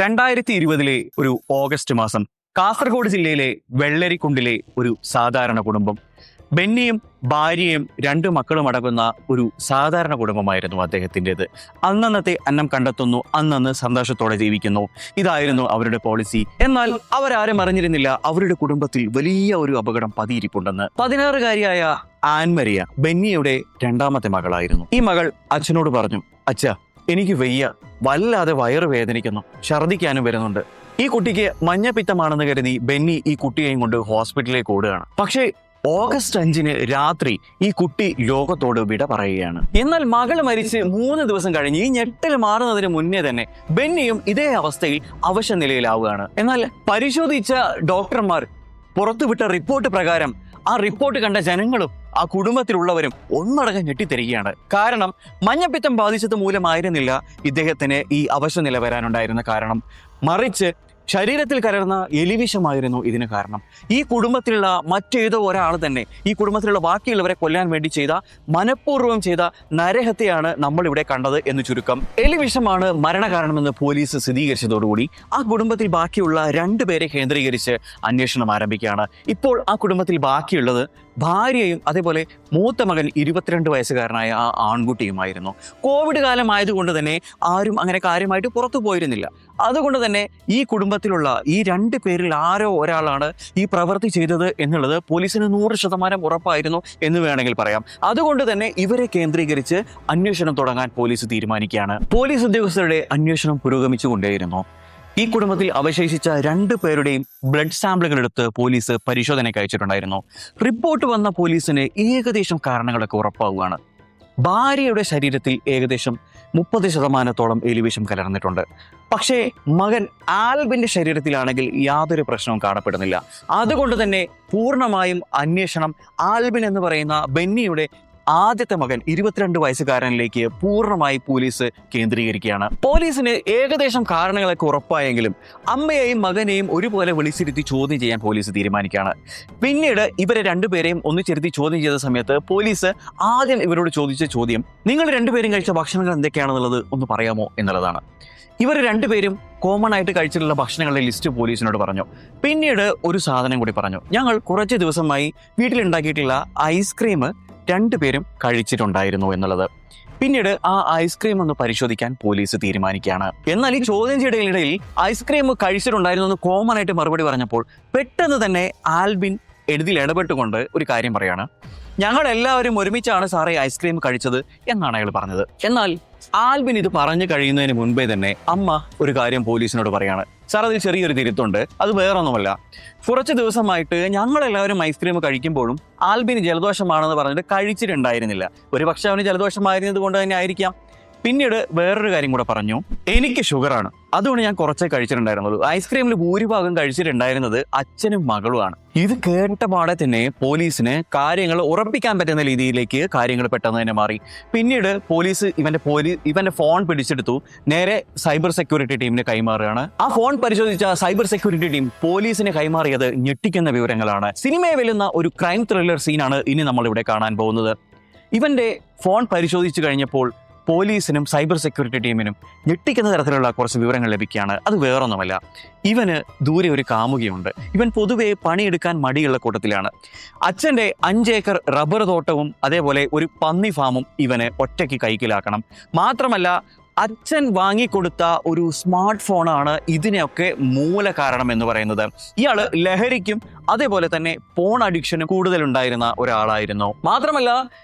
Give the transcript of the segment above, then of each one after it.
2020 ഒരു ഓഗസ്റ്റ് മാസം കാസർഗോഡ് ജില്ലയിലെ വെള്ളരിക്കുണ്ടിലെ ഒരു സാധാരണ കുടുംബം. ബെന്നിയും ഭാര്യയും 2 മക്കളും അടങ്ങുന്ന ഒരു സാധാരണ കുടുംബമായിരുന്നു അദ്ദേഹത്തിൻ്റെത്. അന്നന്നത്തെ അന്നം കണ്ടെത്തുന്നു, അന്നന്ന് സന്തോഷത്തോടെ ജീവിക്കുന്നു. ഇതായിരുന്നു അവരുടെ പോളിസി. എന്നാൽ അവരാരും അറിഞ്ഞിരുന്നില്ല അവരുടെ കുടുംബത്തിൽ വലിയ ഒരു അപകടം പതിയിരിപ്പുണ്ടെന്ന്. 16-കാരിയായ ആൻമരിയ ബെന്നിയുടെ 2ാമത്തെ മകളായിരുന്നു. ഈ മകൾ അച്ഛനോട് പറഞ്ഞു, അച്ഛാ, എനിക്ക് വയ്യ, വല്ലാതെ വയറ് വേദനിക്കുന്നു, ഛർദ്ദിക്കാനും വരുന്നുണ്ട്. ഈ കുട്ടിക്ക് മഞ്ഞപ്പിത്തമാണെന്ന് കരുതി ബെന്നി ഈ കുട്ടിയെയും കൊണ്ട് ഹോസ്പിറ്റലിലേക്ക് ഓടുകയാണ്. പക്ഷേ ഓഗസ്റ്റ് 5 രാത്രി ഈ കുട്ടി ലോകത്തോട് വിട പറയുകയാണ്. എന്നാൽ മകൾ മരിച്ച് 3 ദിവസം കഴിഞ്ഞ് ഈ ഞെട്ടൽ മാറുന്നതിന് മുന്നേ തന്നെ ബെന്നിയും ഇതേ അവസ്ഥയിൽ അവശ നിലയിലാവുകയാണ്. എന്നാൽ പരിശോധിച്ച ഡോക്ടർമാർ പുറത്തുവിട്ട റിപ്പോർട്ട് പ്രകാരം ആ റിപ്പോർട്ട് കണ്ട ജനങ്ങളും ആ കുടുംബത്തിലുള്ളവരും ഒന്നടങ്കം ഞെട്ടിത്തരികയാണ്. കാരണം മഞ്ഞപ്പിത്തം ബാധിച്ചത് മൂലമായിരുന്നില്ല ഇദ്ദേഹത്തിന് ഈ അവശനില വരാനുണ്ടായിരുന്ന കാരണം, മറിച്ച് ശരീരത്തിൽ കലർന്ന എലിവിഷമായിരുന്നു ഇതിന് കാരണം. ഈ കുടുംബത്തിലുള്ള മറ്റേതോ ഒരാൾ തന്നെ ഈ കുടുംബത്തിലുള്ള ബാക്കിയുള്ളവരെ കൊല്ലാൻ വേണ്ടി ചെയ്ത, മനഃപൂർവ്വം ചെയ്ത നരഹത്യയാണ് നമ്മളിവിടെ കണ്ടത് എന്ന് ചുരുക്കം. എലിവിഷമാണ് മരണകാരണമെന്ന് പോലീസ് സ്ഥിരീകരിച്ചതോടുകൂടി ആ കുടുംബത്തിൽ ബാക്കിയുള്ള 2 പേരെ കേന്ദ്രീകരിച്ച് അന്വേഷണം ആരംഭിക്കുകയാണ്. ഇപ്പോൾ ആ കുടുംബത്തിൽ ബാക്കിയുള്ളത് ഭാര്യയും അതേപോലെ മൂത്ത മകൻ 22 വയസ്സുകാരനായ ആ ആൺകുട്ടിയുമായിരുന്നു. കോവിഡ് കാലമായതുകൊണ്ട് തന്നെ ആരും അങ്ങനെ കാര്യമായിട്ട് പുറത്തു പോയിരുന്നില്ല. അതുകൊണ്ട് തന്നെ ഈ കുടുംബത്തിലുള്ള ഈ 2 പേരിൽ ആരോ ഒരാളാണ് ഈ പ്രവൃത്തി ചെയ്തത് എന്നുള്ളത് പോലീസിന് 100% ഉറപ്പായിരുന്നു എന്ന് വേണമെങ്കിൽ പറയാം. അതുകൊണ്ട് തന്നെ ഇവരെ കേന്ദ്രീകരിച്ച് അന്വേഷണം തുടങ്ങാൻ പോലീസ് തീരുമാനിക്കുകയാണ്. പോലീസ് ഉദ്യോഗസ്ഥരുടെ അന്വേഷണം പുരോഗമിച്ചുകൊണ്ടേയിരുന്നു. ഈ കുടുംബത്തിൽ അവശേഷിച്ച 2 പേരുടെയും ബ്ലഡ് സാമ്പിളുകൾ എടുത്ത് പോലീസ് പരിശോധനയ്ക്ക് അയച്ചിട്ടുണ്ടായിരുന്നു. റിപ്പോർട്ട് വന്ന പോലീസിന് ഏകദേശം കാരണങ്ങളൊക്കെ ഉറപ്പാവുകയാണ്. ഭാര്യയുടെ ശരീരത്തിൽ ഏകദേശം 30% എലിവിഷം കലർന്നിട്ടുണ്ട്. പക്ഷേ മകൻ ആൽബിന്റെ ശരീരത്തിലാണെങ്കിൽ യാതൊരു പ്രശ്നവും കാണപ്പെടുന്നില്ല. അതുകൊണ്ട് തന്നെ പൂർണ്ണമായും അന്വേഷണം ആൽബിൻ എന്ന് പറയുന്ന ബെന്നിയുടെ ആദ്യത്തെ മകൻ 22 വയസ്സുകാരനിലേക്ക് പൂർണ്ണമായി പോലീസ് കേന്ദ്രീകരിക്കുകയാണ്. പോലീസിന് ഏകദേശം കാരണങ്ങളൊക്കെ ഉറപ്പായെങ്കിലും അമ്മയെയും മകനെയും ഒരുപോലെ വിളിച്ചിരുത്തി ചോദ്യം ചെയ്യാൻ പോലീസ് തീരുമാനിക്കുകയാണ്. പിന്നീട് ഇവരെ 2 പേരെയും ഒന്നിച്ചിരുത്തി ചോദ്യം ചെയ്ത സമയത്ത് പോലീസ് ആദ്യം ഇവരോട് ചോദിച്ച ചോദ്യം, നിങ്ങൾ 2 പേരും കഴിച്ച ഭക്ഷണങ്ങൾ എന്തൊക്കെയാണെന്നുള്ളത് ഒന്ന് പറയാമോ എന്നുള്ളതാണ്. ഇവർ 2 പേരും കോമൺ ആയിട്ട് കഴിച്ചിട്ടുള്ള ഭക്ഷണങ്ങളുടെ ലിസ്റ്റ് പോലീസിനോട് പറഞ്ഞു. പിന്നീട് ഒരു സാധനം കൂടി പറഞ്ഞു, ഞങ്ങൾ കുറച്ച് ദിവസമായി വീട്ടിലുണ്ടാക്കിയിട്ടുള്ള ഐസ്ക്രീം 2 പേരും കഴിച്ചിട്ടുണ്ടായിരുന്നു എന്നുള്ളത്. പിന്നീട് ആ ഐസ്ക്രീം ഒന്ന് പരിശോധിക്കാൻ പോലീസ് തീരുമാനിക്കുകയാണ്. എന്നാൽ ഈ ചോദ്യം ചെയ്യലിനിടയിൽ ഐസ്ക്രീം കഴിച്ചിട്ടുണ്ടായിരുന്നു എന്ന് കോമൺ ആയിട്ട് മറുപടി പറഞ്ഞപ്പോൾ പെട്ടെന്ന് തന്നെ ആൽബിൻ എഴുതിയിൽ ഇടപെട്ടുകൊണ്ട് ഒരു കാര്യം പറയാണ്, ഞങ്ങൾ എല്ലാവരും ഒരുമിച്ചാണ് സാറേ ഐസ്ക്രീം കഴിച്ചത് എന്നാണ് അയാൾ പറഞ്ഞത്. എന്നാൽ ആൽബിൻ ഇത് പറഞ്ഞു കഴിയുന്നതിന് മുൻപേ തന്നെ അമ്മ ഒരു കാര്യം പോലീസിനോട് പറയാണ്, സാർ അതിൽ ചെറിയൊരു തിരുത്തുണ്ട്, അത് വേറൊന്നുമല്ല, കുറച്ച് ദിവസമായിട്ട് ഞങ്ങളെല്ലാവരും ഐസ്ക്രീം കഴിക്കുമ്പോഴും ആൽബിന് ജലദോഷമാണെന്ന് പറഞ്ഞിട്ട് കഴിച്ചിട്ടുണ്ടായിരുന്നില്ല. ഒരു പക്ഷേ അവന് ജലദോഷമായിരുന്നത് കൊണ്ട് തന്നെ ആയിരിക്കാം. പിന്നീട് വേറൊരു കാര്യം കൂടെ പറഞ്ഞു, എനിക്ക് ഷുഗറാണ്, അതുകൊണ്ട് ഞാൻ കുറച്ചേ കഴിച്ചിട്ടുണ്ടായിരുന്നുള്ളൂ. ഐസ്ക്രീമിൽ ഭൂരിഭാഗം കഴിച്ചിട്ടുണ്ടായിരുന്നത് അച്ഛനും മകളുമാണ്. ഇത് കേട്ട പാടെ തന്നെ പോലീസിന് കാര്യങ്ങൾ ഉറപ്പിക്കാൻ പറ്റുന്ന രീതിയിലേക്ക് കാര്യങ്ങൾ പെട്ടെന്ന് തന്നെ മാറി. പിന്നീട് പോലീസ് ഇവന്റെ ഫോൺ പിടിച്ചെടുത്തു, നേരെ സൈബർ സെക്യൂരിറ്റി ടീമിന് കൈമാറുകയാണ്. ആ ഫോൺ പരിശോധിച്ച സൈബർ സെക്യൂരിറ്റി ടീം പോലീസിന് കൈമാറിയത് ഞെട്ടിക്കുന്ന വിവരങ്ങളാണ്. സിനിമയെ വെല്ലുന്ന ഒരു ക്രൈം ത്രില്ലർ സീനാണ് ഇനി നമ്മൾ ഇവിടെ കാണാൻ പോകുന്നത്. ഇവന്റെ ഫോൺ പരിശോധിച്ചു കഴിഞ്ഞപ്പോൾ പോലീസിനും സൈബർ സെക്യൂരിറ്റി ടീമിനും ഞെട്ടിക്കുന്ന തരത്തിലുള്ള കുറച്ച് വിവരങ്ങൾ ലഭിക്കുകയാണ്. അത് വേറൊന്നുമല്ല, ഇവന് ദൂരെ ഒരു കാമുകിയുണ്ട്. ഇവൻ പൊതുവെ പണിയെടുക്കാൻ മടിയുള്ള കൂട്ടത്തിലാണ്. അച്ഛൻ്റെ 5 ഏക്കർ റബ്ബർ തോട്ടവും അതേപോലെ ഒരു പന്നി ഫാമും ഇവന് ഒറ്റയ്ക്ക് കൈക്കലാക്കണം. മാത്രമല്ല അച്ഛൻ വാങ്ങിക്കൊടുത്ത ഒരു സ്മാർട്ട് ഫോണാണ് ഇതിനെയൊക്കെ മൂല കാരണം എന്ന് പറയുന്നത്. ഇയാൾ ലഹരിക്കും അതേപോലെ തന്നെ ഫോൺ അഡിക്ഷനും കൂടുതലുണ്ടായിരുന്ന ഒരാളായിരുന്നു. മാത്രമല്ല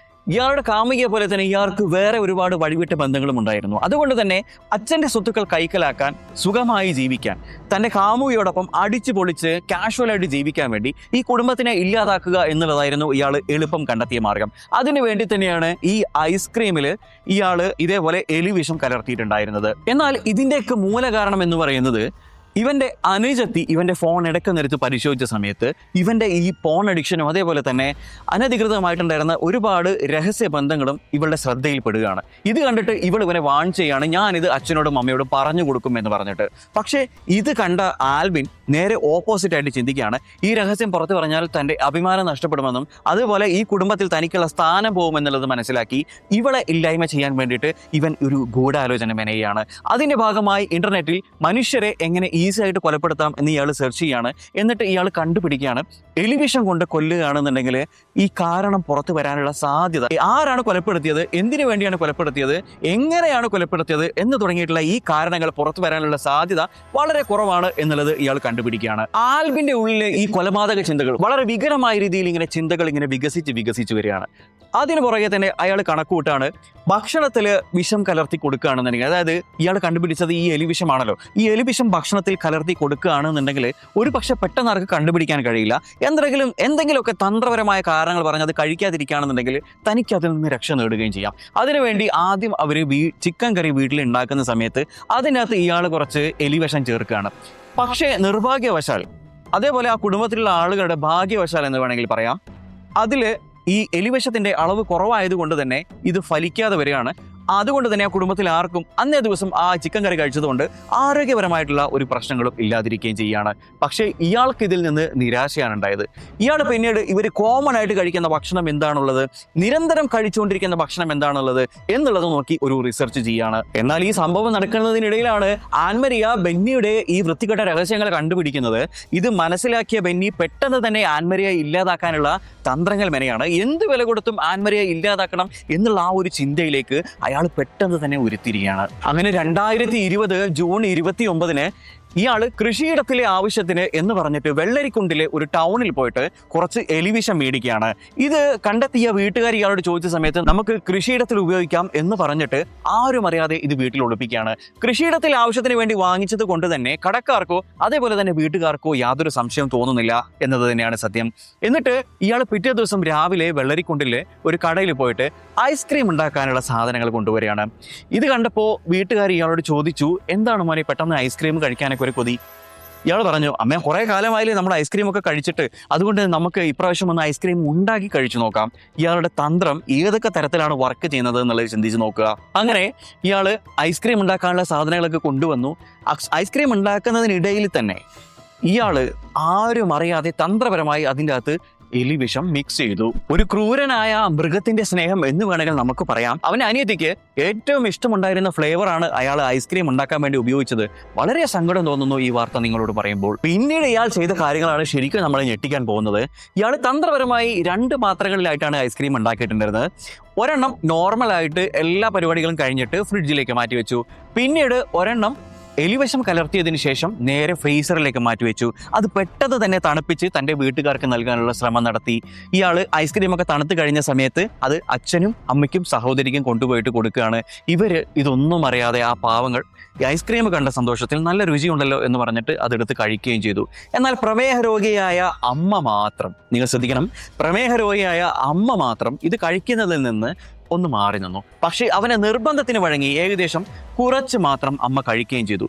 ഇയാളുടെ കാമുകിയെ പോലെ തന്നെ ഇയാൾക്ക് വേറെ ഒരുപാട് വഴിവിട്ട ബന്ധങ്ങളും ഉണ്ടായിരുന്നു. അതുകൊണ്ട് തന്നെ അച്ഛൻ്റെ സ്വത്തുക്കൾ കൈക്കലാക്കാൻ, സുഖമായി ജീവിക്കാൻ, തൻ്റെ കാമുകിയോടൊപ്പം അടിച്ചു പൊളിച്ച് കാഷ്വലായിട്ട് ജീവിക്കാൻ വേണ്ടി ഈ കുടുംബത്തിനെ ഇല്ലാതാക്കുക എന്നുള്ളതായിരുന്നു ഇയാൾ എളുപ്പം കണ്ടെത്തിയ മാർഗം. അതിനു വേണ്ടി തന്നെയാണ് ഈ ഐസ്ക്രീമിൽ ഇയാൾ ഇതേപോലെ എലിവിഷം കലർത്തിയിട്ടുണ്ടായിരുന്നത്. എന്നാൽ ഇതിൻ്റെയൊക്കെ മൂല കാരണം എന്ന് പറയുന്നത് ഇവന്റെ അനുജത്തി ഇവന്റെ ഫോൺ ഇടയ്ക്കെടുത്ത് പരിശോധിച്ച സമയത്ത് ഇവന്റെ ഈ ഫോൺ അഡിക്ഷനും അതേപോലെ തന്നെ അനധികൃതമായിട്ടുണ്ടായിരുന്ന ഒരുപാട് രഹസ്യ ബന്ധങ്ങളും ഇവളുടെ ശ്രദ്ധയിൽപ്പെടുകയാണ്. ഇത് കണ്ടിട്ട് ഇവനെ വാൺ ചെയ്യാണ്, ഞാനിത് അച്ഛനോടും അമ്മയോടും പറഞ്ഞു കൊടുക്കും എന്ന് പറഞ്ഞിട്ട്. പക്ഷേ ഇത് കണ്ട ആൽബിൻ നേരെ ഓപ്പോസിറ്റ് ആയിട്ട് ചിന്തിക്കുകയാണ്. ഈ രഹസ്യം പുറത്തു പറഞ്ഞാൽ തൻ്റെ അഭിമാനം നഷ്ടപ്പെടുമെന്നും അതുപോലെ ഈ കുടുംബത്തിൽ തനിക്കുള്ള സ്ഥാനം പോകുമെന്നുള്ളത് മനസ്സിലാക്കി ഇവളെ ഇല്ലായ്മ ചെയ്യാൻ വേണ്ടിയിട്ട് ഇവൻ ഒരു ഗൂഢാലോചന മെനയുകയാണ്. അതിൻ്റെ ഭാഗമായി ഇന്റർനെറ്റിൽ മനുഷ്യരെ എങ്ങനെ ഈസി ആയിട്ട് കൊലപ്പെടുത്താം എന്ന് ഇയാൾ സെർച്ച് ചെയ്യാണ്. എന്നിട്ട് ഇയാൾ കണ്ടുപിടിക്കുകയാണ്, എലിവിഷം കൊണ്ട് കൊല്ലുകയാണെന്നുണ്ടെങ്കിൽ ഈ കാരണം പുറത്തു വരാനുള്ള സാധ്യത, ആരാണ് കൊലപ്പെടുത്തിയത്, എന്തിനു വേണ്ടിയാണ് കൊലപ്പെടുത്തിയത്, എങ്ങനെയാണ് കൊലപ്പെടുത്തിയത് എന്ന് തുടങ്ങിയിട്ടുള്ള ഈ കാരണങ്ങൾ പുറത്തു വരാനുള്ള സാധ്യത വളരെ കുറവാണ് എന്നുള്ളത് ഇയാൾ കണ്ടുപിടിക്കുകയാണ്. ആൽബിന്റെ ഉള്ളിലെ ഈ കൊലപാതക ചിന്തകൾ വളരെ വികരമായ രീതിയിൽ ചിന്തകൾ ഇങ്ങനെ വികസിച്ച് വരികയാണ്. അതിന് പുറകെ തന്നെ അയാൾ കണക്കൂട്ടാണ്, ഭക്ഷണത്തിൽ വിഷം കലർത്തി കൊടുക്കുകയാണെന്നുണ്ടെങ്കിൽ, അതായത് ഇയാൾ കണ്ടുപിടിച്ചത് ഈ എലിവിഷമാണല്ലോ, ഈ എലിവിഷം ഭക്ഷണത്തിൽ കലർത്തി കൊടുക്കുകയാണെന്നുണ്ടെങ്കിൽ ഒരു പക്ഷെ പെട്ടെന്ന് ആർക്ക് കണ്ടുപിടിക്കാൻ കഴിയില്ല. എന്തെങ്കിലുമൊക്കെ തന്ത്രപരമായ കാരണങ്ങൾ പറഞ്ഞ് അത് കഴിക്കാതിരിക്കുകയാണെന്നുണ്ടെങ്കിൽ തനിക്ക് അതിൽ നിന്ന് രക്ഷ നേടുകയും ചെയ്യാം. അതിനുവേണ്ടി ആദ്യം അവർ ചിക്കൻ കറി വീട്ടിൽ ഉണ്ടാക്കുന്ന സമയത്ത് അതിനകത്ത് ഇയാൾ കുറച്ച് എലിവിഷം ചേർക്കുകയാണ്. പക്ഷേ നിർഭാഗ്യവശാൽ, അതേപോലെ ആ കുടുംബത്തിലുള്ള ആളുകളുടെ ഭാഗ്യവശാൽ എന്ന് വേണമെങ്കിൽ പറയാം, അതിൽ ഈ എലിവിഷത്തിന്റെ അളവ് കുറവായതുകൊണ്ട് തന്നെ ഇത് ഫലിക്കാതെ വരികയാണ്. അതുകൊണ്ട് തന്നെ ആ കുടുംബത്തിൽ ആർക്കും അന്നേ ദിവസം ആ ചിക്കൻ കറി കഴിച്ചതുകൊണ്ട് ആരോഗ്യപരമായിട്ടുള്ള ഒരു പ്രശ്നങ്ങളും ഇല്ലാതിരിക്കുകയും ചെയ്യുകയാണ്. പക്ഷേ ഇയാൾക്ക് ഇതിൽ നിന്ന് നിരാശയാണ് ഉണ്ടായത്. ഇയാൾ പിന്നീട് ഇവർ കോമൺ ആയിട്ട് കഴിക്കുന്ന ഭക്ഷണം എന്താണുള്ളത്, നിരന്തരം കഴിച്ചുകൊണ്ടിരിക്കുന്ന ഭക്ഷണം എന്താണുള്ളത് എന്നുള്ളത് നോക്കി ഒരു റിസർച്ച് ചെയ്യുകയാണ്. എന്നാൽ ഈ സംഭവം നടക്കുന്നതിനിടയിലാണ് ആൻമരിയ ബെന്നിയുടെ ഈ വൃത്തികെട്ട രഹസ്യങ്ങൾ കണ്ടുപിടിക്കുന്നത്. ഇത് മനസ്സിലാക്കിയ ബെന്നി പെട്ടെന്ന് തന്നെ ആൻമരിയ ഇല്ലാതാക്കാനുള്ള തന്ത്രങ്ങൾ മെനയാണ്. എന്ത് വില കൊടുത്തും ആൻമരിയ ഇല്ലാതാക്കണം എന്നുള്ള ആ ഒരു ചിന്തയിലേക്ക് അയാൾ പെട്ടെന്ന് തന്നെ ഉരുത്തിരിക്കുകയാണ്. അങ്ങനെ 2020 ജൂൺ 29 ഇയാൾ കൃഷിയിടത്തിലെ ആവശ്യത്തിന് എന്ന് പറഞ്ഞിട്ട് വെള്ളരിക്കുണ്ടിലെ ഒരു ടൗണിൽ പോയിട്ട് കുറച്ച് എലിവിഷം മേടിക്കുകയാണ്. ഇത് കണ്ടെത്തിയ വീട്ടുകാർ ഇയാളോട് ചോദിച്ച സമയത്ത് നമുക്ക് കൃഷിയിടത്തിൽ ഉപയോഗിക്കാം എന്ന് പറഞ്ഞിട്ട് ആരും അറിയാതെ ഇത് വീട്ടിൽ ഒളിപ്പിക്കുകയാണ്. കൃഷിയിടത്തിൽ ആവശ്യത്തിന് വേണ്ടി വാങ്ങിച്ചത് കൊണ്ട് തന്നെ കടക്കാർക്കോ അതേപോലെ തന്നെ വീട്ടുകാർക്കോ യാതൊരു സംശയം തോന്നുന്നില്ല എന്നത് തന്നെയാണ് സത്യം. എന്നിട്ട് ഇയാൾ പിറ്റേ ദിവസം രാവിലെ വെള്ളരിക്കുണ്ടിലെ ഒരു കടയിൽ പോയിട്ട് ഐസ്ക്രീം ഉണ്ടാക്കാനുള്ള സാധനങ്ങൾ കൊണ്ടുവരികയാണ്. ഇത് കണ്ടപ്പോൾ വീട്ടുകാർ ഇയാളോട് ചോദിച്ചു, എന്താണ് മോനെ പെട്ടെന്ന് ഐസ്ക്രീം കഴിക്കാനൊക്കെ ഒരു കൊതി? ഇയാൾ പറഞ്ഞു, അമ്മ കുറെ കാലമായില്ലേ നമ്മൾ ഐസ്ക്രീം ഒക്കെ കഴിച്ചിട്ട്, അതുകൊണ്ട് നമുക്ക് ഇപ്രാവശ്യം ഒന്ന് ഐസ്ക്രീം ഉണ്ടാക്കി കഴിച്ചു നോക്കാം. ഇയാളുടെ തന്ത്രം ഏതൊക്കെ തരത്തിലാണ് വർക്ക് ചെയ്യുന്നത് എന്നുള്ളത് ചിന്തിച്ച് നോക്കുക. അങ്ങനെ ഇയാൾ ഐസ്ക്രീം ഉണ്ടാക്കാനുള്ള സാധനങ്ങളൊക്കെ കൊണ്ടുവന്നു. ഐസ്ക്രീം ഉണ്ടാക്കുന്നതിനിടയിൽ തന്നെ ഇയാൾ ആരും അറിയാതെ തന്ത്രപരമായി അതിൻ്റെ അകത്ത് എലിവിഷം മിക്സ് ചെയ്തു. ഒരു ക്രൂരനായ മൃഗത്തിന്റെ സ്നേഹം എന്ന് വേണമെങ്കിൽ നമുക്ക് പറയാം. അവന്റെ അനിയത്തിക്ക് ഏറ്റവും ഇഷ്ടമുണ്ടായിരുന്ന ഫ്ലേവറാണ് അയാൾ ഐസ്ക്രീം ഉണ്ടാക്കാൻ വേണ്ടി ഉപയോഗിച്ചത്. വളരെ സങ്കടം തോന്നുന്നു ഈ വാർത്ത നിങ്ങളോട് പറയുമ്പോൾ. പിന്നീട് ഇയാൾ ചെയ്ത കാര്യങ്ങളാണ് ശരിക്കും നമ്മളെ ഞെട്ടിക്കാൻ പോകുന്നത്. ഇയാൾ തന്ത്രപരമായി 2 പാത്രങ്ങളിലായിട്ടാണ് ഐസ്ക്രീം ഉണ്ടാക്കിയിട്ടുണ്ടായിരുന്നത്. ഒരെണ്ണം നോർമലായിട്ട് എല്ലാ പരിപാടികളും കഴിഞ്ഞിട്ട് ഫ്രിഡ്ജിലേക്ക് മാറ്റി വെച്ചു. പിന്നീട് ഒരെണ്ണം എലിവിഷം കലർത്തിയതിനു ശേഷം നേരെ ഫ്രീസറിലേക്ക് മാറ്റിവെച്ചു. അത് പെട്ടെന്ന് തന്നെ തണുപ്പിച്ച് തൻ്റെ വീട്ടുകാർക്ക് നൽകാനുള്ള ശ്രമം നടത്തി. ഇയാൾ ഐസ്ക്രീമൊക്കെ തണുത്ത് കഴിഞ്ഞ സമയത്ത് അത് അച്ഛനും അമ്മയ്ക്കും സഹോദരിക്കും കൊണ്ടുപോയിട്ട് കൊടുക്കുകയാണ്. ഇവര് ഇതൊന്നും അറിയാതെ ആ പാവങ്ങൾ ഈ ഐസ്ക്രീം കണ്ട സന്തോഷത്തിൽ നല്ല രുചിയുണ്ടല്ലോ എന്ന് പറഞ്ഞിട്ട് അതെടുത്ത് കഴിക്കുകയും ചെയ്തു. എന്നാൽ പ്രമേഹ രോഗിയായ അമ്മ മാത്രം, നിങ്ങൾ ശ്രദ്ധിക്കണം, പ്രമേഹ രോഗിയായ അമ്മ മാത്രം ഇത് കഴിക്കുന്നതിൽ നിന്ന് ഒന്ന് മാറി നിന്നു. പക്ഷേ അവനെ നിർബന്ധത്തിന് വഴങ്ങി ഏകദേശം കുറച്ച് മാത്രം അമ്മ കഴിക്കുകയും ചെയ്തു.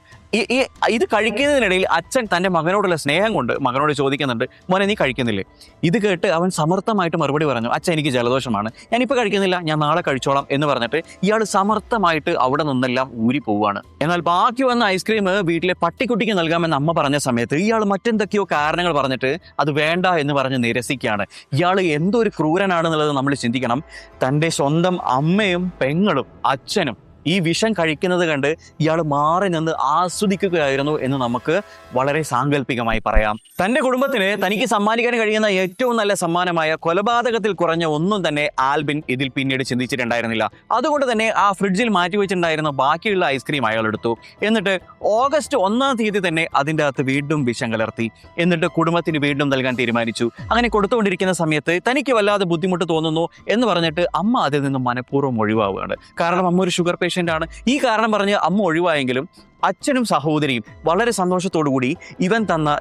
ഇത് കഴിക്കുന്നതിനിടയിൽ അച്ഛൻ തൻ്റെ മകനോടുള്ള സ്നേഹം കൊണ്ട് മകനോട് ചോദിക്കുന്നുണ്ട്, മോനെ നീ കഴിക്കുന്നില്ലേ? ഇത് കേട്ട് അവൻ സമർത്ഥമായിട്ട് മറുപടി പറഞ്ഞു, അച്ഛൻ എനിക്ക് ജലദോഷമാണ്, ഞാനിപ്പോൾ കഴിക്കുന്നില്ല, ഞാൻ നാളെ കഴിച്ചോളാം എന്ന് പറഞ്ഞിട്ട് ഇയാൾ സമർത്ഥമായിട്ട് അവിടെ നിന്നെല്ലാം ഊരി പോവുകയാണ്. എന്നാൽ ബാക്കി വന്ന ഐസ്ക്രീം വീട്ടിലെ പട്ടിക്കുട്ടിക്ക് നൽകാമെന്ന് അമ്മ പറഞ്ഞ സമയത്ത് ഇയാൾ മറ്റെന്തൊക്കെയോ കാരണങ്ങൾ പറഞ്ഞിട്ട് അത് വേണ്ട എന്ന് പറഞ്ഞ് നിരസിക്കുകയാണ്. ഇയാൾ എന്തൊരു ക്രൂരനാണെന്നുള്ളത് നമ്മൾ ചിന്തിക്കണം. തൻ്റെ സ്വന്തം അമ്മയും പെങ്ങളും അച്ഛനും ഈ വിഷം കഴിക്കുന്നത് കണ്ട് ഇയാൾ മാറി നിന്ന് ആസ്വദിക്കുകയായിരുന്നു എന്ന് നമുക്ക് വളരെ സാങ്കല്പികമായി പറയാം. തൻ്റെ കുടുംബത്തിന് തനിക്ക് സമ്മാനിക്കാൻ കഴിയുന്ന ഏറ്റവും നല്ല സമ്മാനമായ കൊലപാതകത്തിൽ കുറഞ്ഞ ഒന്നും തന്നെ ആൽബിൻ ഇതിൽ പിന്നീട് ചിന്തിച്ചിട്ടുണ്ടായിരുന്നില്ല. അതുകൊണ്ട് തന്നെ ആ ഫ്രിഡ്ജിൽ മാറ്റിവെച്ചിട്ടുണ്ടായിരുന്ന ബാക്കിയുള്ള ഐസ്ക്രീം അയാൾ എടുത്തു. എന്നിട്ട് ഓഗസ്റ്റ് 1 തന്നെ അതിൻ്റെ അകത്ത് വീണ്ടും വിഷം കലർത്തി. എന്നിട്ട് കുടുംബത്തിന് വീണ്ടും നൽകാൻ തീരുമാനിച്ചു. അങ്ങനെ കൊടുത്തുകൊണ്ടിരിക്കുന്ന സമയത്ത് തനിക്ക് വല്ലാതെ ബുദ്ധിമുട്ട് തോന്നുന്നു എന്ന് പറഞ്ഞിട്ട് അമ്മ അതിൽ നിന്നും മനഃപൂർവ്വം ഒഴിവാവുകയാണ്. കാരണം അമ്മ ഒരു ഷുഗർ പേഷ്യൻ്റ് ആണ്. ഈ കാരണം പറഞ്ഞ് അമ്മ ഒഴിവായെങ്കിലും അച്ഛനും സഹോദരിയും വളരെ സന്തോഷത്തോടു കൂടി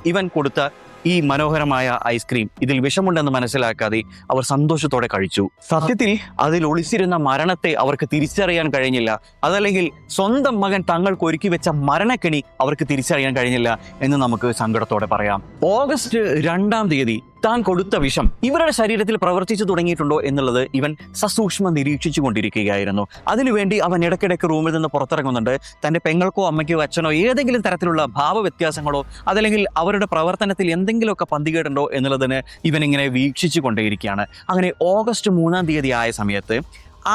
ഇവൻ കൊടുത്ത ഈ മനോഹരമായ ഐസ്ക്രീം ഇതിൽ വിഷമുണ്ടെന്ന് മനസ്സിലാക്കാതെ അവർ സന്തോഷത്തോടെ കഴിച്ചു. സത്യത്തിൽ അതിൽ ഒളിച്ചിരുന്ന മരണത്തെ അവർക്ക് തിരിച്ചറിയാൻ കഴിഞ്ഞില്ല. അതല്ലെങ്കിൽ സ്വന്തം മകൻ തങ്ങൾക്ക് ഒരുക്കി വെച്ച മരണക്കെണി അവർക്ക് തിരിച്ചറിയാൻ കഴിഞ്ഞില്ല എന്ന് നമുക്ക് സങ്കടത്തോടെ പറയാം. ഓഗസ്റ്റ് 2-ാം തീയതി താൻ കൊടുത്ത വിഷം ഇവരുടെ ശരീരത്തിൽ പ്രവർത്തിച്ചു തുടങ്ങിയിട്ടുണ്ടോ എന്നുള്ളത് ഇവൻ സസൂക്ഷ്മം നിരീക്ഷിച്ചു കൊണ്ടിരിക്കുകയായിരുന്നു. അതിനുവേണ്ടി അവൻ ഇടയ്ക്കിടയ്ക്ക് റൂമിൽ നിന്ന് പുറത്തിറങ്ങുന്നുണ്ട്. തൻ്റെ പെങ്ങൾക്കോ അമ്മയ്ക്കോ അച്ഛനോ ഏതെങ്കിലും തരത്തിലുള്ള ഭാവവ്യത്യാസങ്ങളോ അതല്ലെങ്കിൽ അവരുടെ പ്രവർത്തനത്തിൽ എന്തെങ്കിലുമൊക്കെ പന്തികേടുണ്ടോ എന്നുള്ളതിന് ഇവനിങ്ങനെ വീക്ഷിച്ചു കൊണ്ടേയിരിക്കുകയാണ്. അങ്ങനെ ഓഗസ്റ്റ് 3-ാം തീയതി ആയ സമയത്ത്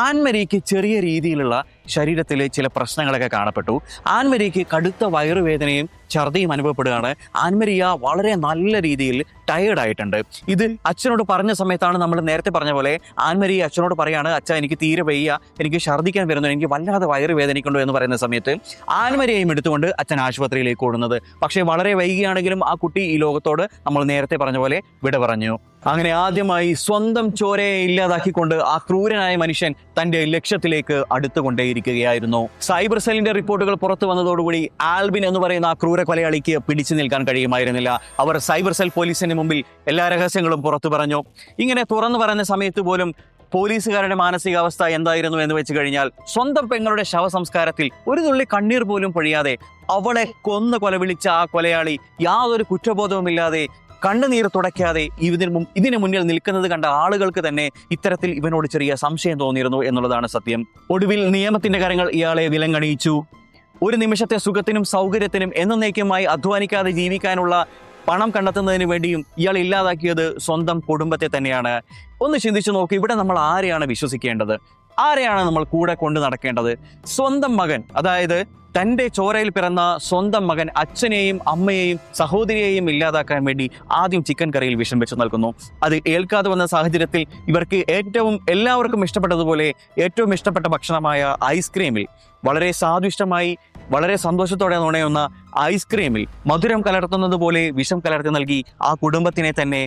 ആൻമരിക്ക് ചെറിയ രീതിയിലുള്ള ശരീരത്തിൽ ചില പ്രശ്നങ്ങളൊക്കെ കാണപ്പെട്ടു. ആൻമരിക്ക് കടുത്ത വയറുവേദനയും ഛർദിയും അനുഭവപ്പെടുകയാണ്. ആൻമരിയ വളരെ നല്ല രീതിയിൽ ടയേർഡായിട്ടുണ്ട്. ഇത് അച്ഛനോട് പറഞ്ഞ സമയത്താണ് നമ്മൾ നേരത്തെ പറഞ്ഞ പോലെ ആൻമരിയ അച്ഛനോട് പറയാണ്, അച്ഛാ എനിക്ക് തീരെ വയ്യ, എനിക്ക് ഛർദ്ദിക്കാൻ വരുന്നു, എനിക്ക് വല്ലാതെ വയറ് വേദനിക്കുന്നുണ്ടോ എന്ന് പറയുന്ന സമയത്ത് ആൻമരിയയും എടുത്തുകൊണ്ട് അച്ഛൻ ആശുപത്രിയിലേക്ക് ഓടുന്നത്. പക്ഷേ വളരെ വൈകിയാണെങ്കിലും ആ കുട്ടി ഈ ലോകത്തോട് നമ്മൾ നേരത്തെ പറഞ്ഞ പോലെ വിട പറഞ്ഞു. അങ്ങനെ ആദ്യമായി സ്വന്തം ചോരയെ ഇല്ലാതാക്കിക്കൊണ്ട് ആ ക്രൂരനായ മനുഷ്യൻ തന്റെ ലക്ഷ്യത്തിലേക്ക് അടുത്തുകൊണ്ടേയിരിക്കുകയായിരുന്നു. സൈബർ സെല്ലിന്റെ റിപ്പോർട്ടുകൾ പുറത്തു വന്നതോടുകൂടി ആൽബിൻ എന്ന് പറയുന്ന ആ ക്രൂര കൊലയാളിക്ക് പിടിച്ചു നിൽക്കാൻ കഴിയുമായിരുന്നില്ല. അവർ സൈബർ സെൽ പോലീസിന് മുമ്പിൽ എല്ലാ രഹസ്യങ്ങളും പുറത്തു പറഞ്ഞു. ഇങ്ങനെ തുറന്നു പറയുന്ന സമയത്ത് പോലും പോലീസുകാരുടെ മാനസികാവസ്ഥ എന്തായിരുന്നു എന്ന് വെച്ച് കഴിഞ്ഞാൽ, സ്വന്തം പെങ്ങളുടെ ശവസംസ്കാരത്തിൽ ഒരു തുള്ളി കണ്ണീർ പോലും പൊഴിയാതെ അവളെ കൊന്നു കൊലവിളിച്ച ആ കൊലയാളി യാതൊരു കുറ്റബോധവുമില്ലാതെ കണ്ണുനീർ തുടയ്ക്കാതെ ഇതിനു മുന്നിൽ നിൽക്കുന്നത് കണ്ട ആളുകൾക്ക് തന്നെ ഇത്തരത്തിൽ ഇവനോട് ചെറിയ സംശയം തോന്നിയിരുന്നു എന്നുള്ളതാണ് സത്യം. ഒടുവിൽ നിയമത്തിന്റെ കാര്യങ്ങൾ ഇയാളെ വിലങ്ങണിയിച്ചു. ഒരു നിമിഷത്തെ സുഖത്തിനും സൗകര്യത്തിനും എന്നേക്കുമായി അധ്വാനിക്കാതെ ജീവിക്കാനുള്ള പണം കണ്ടെത്തുന്നതിന് വേണ്ടിയും ഇയാൾ ഇല്ലാതാക്കിയത് സ്വന്തം കുടുംബത്തെ തന്നെയാണ്. ഒന്ന് ചിന്തിച്ചു നോക്ക്, ഇവിടെ നമ്മൾ ആരെയാണ് വിശ്വസിക്കേണ്ടത്? ആരെയാണ് നമ്മൾ കൂടെ കൊണ്ടു നടക്കേണ്ടത്? സ്വന്തം മകൻ, അതായത് തൻ്റെ ചോരയിൽ പിറന്ന സ്വന്തം മകൻ അച്ഛനെയും അമ്മയെയും സഹോദരിയെയും ഇല്ലാതാക്കാൻ വേണ്ടി ആദ്യം ചിക്കൻ കറിയിൽ വിഷം വെച്ച് നൽകുന്നു. അത് ഏൽക്കാതെ വന്ന സാഹചര്യത്തിൽ ഇവർക്ക് എല്ലാവർക്കും ഇഷ്ടപ്പെട്ടതുപോലെ ഏറ്റവും ഇഷ്ടപ്പെട്ട ഭക്ഷണമായ ഐസ്ക്രീമിൽ, വളരെ സ്വാദിഷ്ടമായി വളരെ സന്തോഷത്തോടെ നുണയുന്ന ഐസ്ക്രീമിൽ മധുരം കലർത്തുന്നത് പോലെ വിഷം കലർത്തി നൽകി ആ കുടുംബത്തിനെ തന്നെ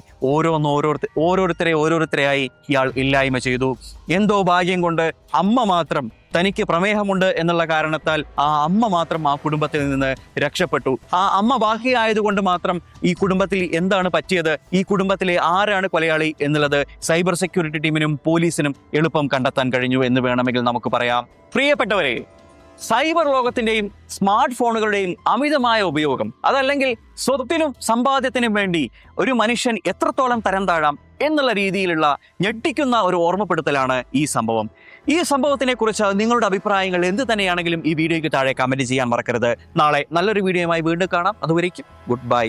ഓരോരുത്തരെയായി ഇയാൾ ഇല്ലായ്മ ചെയ്തു. എന്തോ ഭാഗ്യം കൊണ്ട് അമ്മ മാത്രം, തനിക്ക് പ്രമേഹമുണ്ട് എന്നുള്ള കാരണത്താൽ ആ അമ്മ മാത്രം ആ കുടുംബത്തിൽ നിന്ന് രക്ഷപ്പെട്ടു. ആ അമ്മ ബാക്കിയായതുകൊണ്ട് മാത്രം ഈ കുടുംബത്തിൽ എന്താണ് പറ്റിയത്, ഈ കുടുംബത്തിലെ ആരാണ് കൊലയാളി എന്നുള്ളത് സൈബർ സെക്യൂരിറ്റി ടീമിനും പോലീസിനും എളുപ്പം കണ്ടെത്താൻ കഴിഞ്ഞു എന്ന് വേണമെങ്കിൽ നമുക്ക് പറയാം. പ്രിയപ്പെട്ടവരെ, സൈബർ ലോകത്തിന്റെയും സ്മാർട്ട് ഫോണുകളുടെയും അമിതമായ ഉപയോഗം, അതല്ലെങ്കിൽ സ്വത്തിനും സമ്പാദ്യത്തിനും വേണ്ടി ഒരു മനുഷ്യൻ എത്രത്തോളം തരം താഴാം എന്നുള്ള രീതിയിലുള്ള ഞെട്ടിക്കുന്ന ഒരു ഓർമ്മപ്പെടുത്തലാണ് ഈ സംഭവം. ഈ സംഭവത്തിനെ കുറിച്ച് നിങ്ങളുടെ അഭിപ്രായങ്ങൾ എന്ത് തന്നെയാണെങ്കിലും ഈ വീഡിയോയ്ക്ക് താഴെ കമന്റ് ചെയ്യാൻ മറക്കരുത്. നാളെ നല്ലൊരു വീഡിയോയുമായി വീണ്ടും കാണാം. അതുവരേക്കും ഗുഡ് ബൈ.